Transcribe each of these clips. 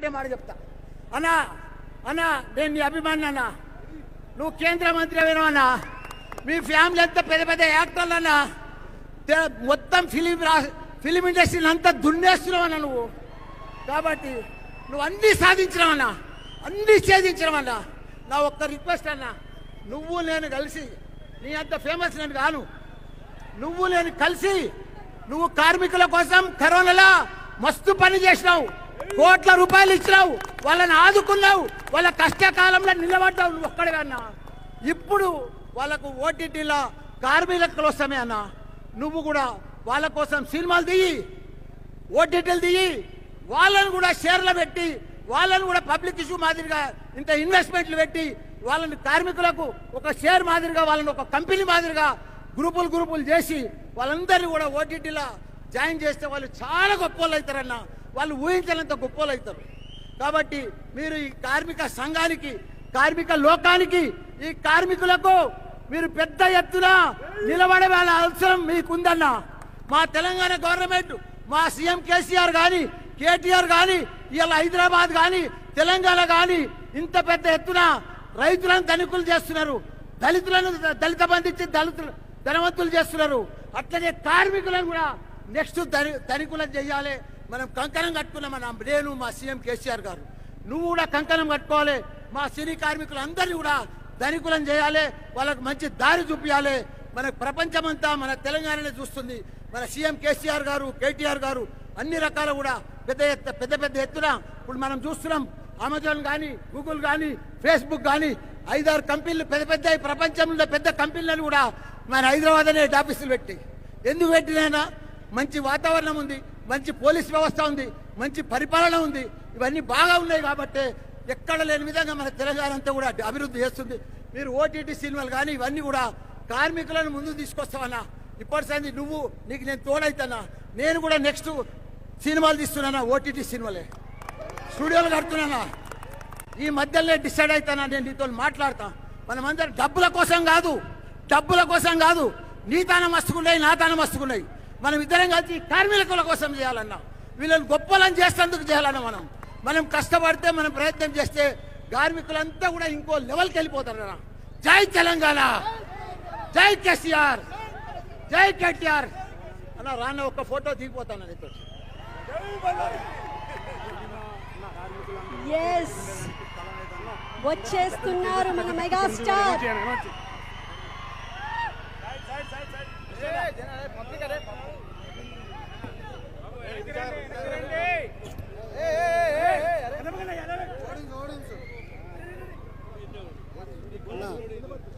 ఒకే మాట చెప్తా అన్నా అన్నా నేను నీ అభిమాని అన్నా నువ్వు కేంద్ర మంత్రి అయినావన్నా మీ ఫ్యామిలీ అంతా పెద్ద పెద్ద యాక్టర్లు అన్నా మొత్తం ఫిలిం ఇండస్ట్రీని అంతా దున్నేస్తున్నావన్నా నువ్వు కాబట్టి నువ్వు అన్నీ సాధించినావన్నా అన్నీ ఛేదించినావన్నా నా ఒక్క రిక్వెస్ట్ అన్నా నువ్వు నేను కలిసి నీ అంత ఫేమస్ నేను కాను నువ్వు నేను కలిసి నువ్వు కార్మికుల కోసం కరోనాలో మస్తు పని చేసినావు కోట్ల రూపాయలు ఇచ్చినావు వాళ్ళని ఆదుకున్నావు వాళ్ళ కష్టకాలంలో నిలబడ్డావు నువ్వు ఒక్కడే అన్నా ఇప్పుడు వాళ్ళకు ఓటీటీలో కార్మికుల వస్తామే అన్నా నువ్వు కూడా వాళ్ళ కోసం సినిమాలు దిగి ఓటీటీలు దిగి వాళ్ళని కూడా షేర్లు పెట్టి వాళ్ళని కూడా పబ్లిక్ ఇష్యూ మాదిరిగా ఇంత ఇన్వెస్ట్మెంట్లు పెట్టి వాళ్ళని కార్మికులకు ఒక షేర్ మాదిరిగా వాళ్ళని ఒక కంపెనీ మాదిరిగా గ్రూపులు చేసి వాళ్ళందరినీ కూడా ఓటీటీలో జాయిన్ చేస్తే వాళ్ళు చాలా గొప్ప వాళ్ళు అవుతారన్న వాళ్ళు ఊహించనంత గొప్ప వాళ్ళు అవుతారు కాబట్టి మీరు ఈ కార్మిక సంఘానికి కార్మిక లోకానికి ఈ కార్మికులకు మీరు పెద్ద ఎత్తున నిలబడే వాళ్ళ అవసరం మీకుందన్న మా తెలంగాణ గవర్నమెంట్ మా సీఎం కేసీఆర్ కానీ కేటీఆర్ కానీ ఇలా హైదరాబాద్ కానీ తెలంగాణ కానీ ఇంత పెద్ద ఎత్తున రైతులను ధనికులు చేస్తున్నారు దళితులను దళిత బంధించి ధనవంతులు చేస్తున్నారు అట్లనే కార్మికులను కూడా నెక్స్ట్ ధనికులను చేయాలి మనం కంకణం కట్టుకున్నాం నేను మా సీఎం కేసీఆర్ గారు నువ్వు కూడా కంకణం కట్టుకోవాలి మా సినీ కార్మికులందరినీ కూడా ధనికులను చేయాలి వాళ్ళకు మంచి దారి చూపించాలి మనకు ప్రపంచమంతా మన తెలంగాణనే చూస్తుంది మన సీఎం కేసీఆర్ గారు కేటీఆర్ గారు అన్ని రకాల కూడా పెద్ద ఎత్తున ఇప్పుడు మనం చూస్తున్నాం అమెజాన్ కానీ గూగుల్ కానీ ఫేస్బుక్ కానీ 5-6 కంపెనీలు పెద్ద ప్రపంచంలో పెద్ద కంపెనీలను కూడా మన హైదరాబాద్ అనే హెడ్ ఆఫీసులు పెట్టి ఎందుకు పెట్టినైనా మంచి వాతావరణం ఉంది మంచి పోలీస్ వ్యవస్థ ఉంది మంచి పరిపాలన ఉంది ఇవన్నీ బాగా ఉన్నాయి కాబట్టి ఎక్కడ లేని విధంగా మన తెలంగాణ అంతా కూడా అభివృద్ధి చేస్తుంది మీరు ఓటీటీ సినిమాలు కానీ ఇవన్నీ కూడా కార్మికులను ముందుకు తీసుకొస్తావన్నా ఇప్పటిసంది నీకు నేను తోడైతానా నేను కూడా నెక్స్ట్ సినిమాలు తీస్తున్నానా ఓటీటీ సినిమాలే స్టూడియోలు కడుతున్నానా ఈ మధ్యలో డిసైడ్ అవుతానా నేను నీతో మాట్లాడతా మనమందరం డబ్బుల కోసం కాదు నీ తానం మస్తుకున్నాయి నా తానం మస్తుకున్నాయి మనం ఇద్దరం కలిసి కార్మికుల కోసం చేయాలన్నా వీళ్ళని గొప్పలను చేసేందుకు చేయాలన్నా మనం కష్టపడితే మనం ప్రయత్నం చేస్తే కార్మికులంతా కూడా ఇంకో లెవెల్కి వెళ్ళిపోతారు కదా జై తెలంగాణ జై కేసీఆర్ జై కేటీఆర్ అన్న రాన్న ఒక ఫోటో దిగిపోతాను నీతో వచ్చేస్తున్నారు మన మెగాస్టార్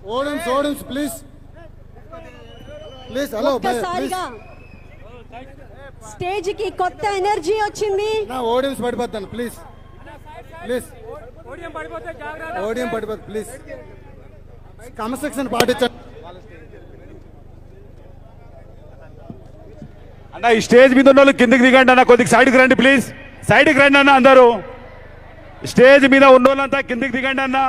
ఓడియన్స్ ప్లీజ్ హలో ఒక్కసారిగా స్టేజ్ కి కొత్త ఎనర్జీ వచ్చింది నా ఓడియన్స్ పడిపోతాను ప్లీజ్ ఓడియం పడిపోతుంది ప్లీజ్ క్రమశిక్షణ పాటించండి అన్న ఈ స్టేజ్ మీద ఉన్న వాళ్ళు కిందికి దిగండి అన్న కొద్దిగా సైడ్కి రండి ప్లీజ్ సైడ్కి రండి అన్న అందరూ స్టేజ్ మీద ఉన్న వాళ్ళంతా కిందికి దిగండి అన్న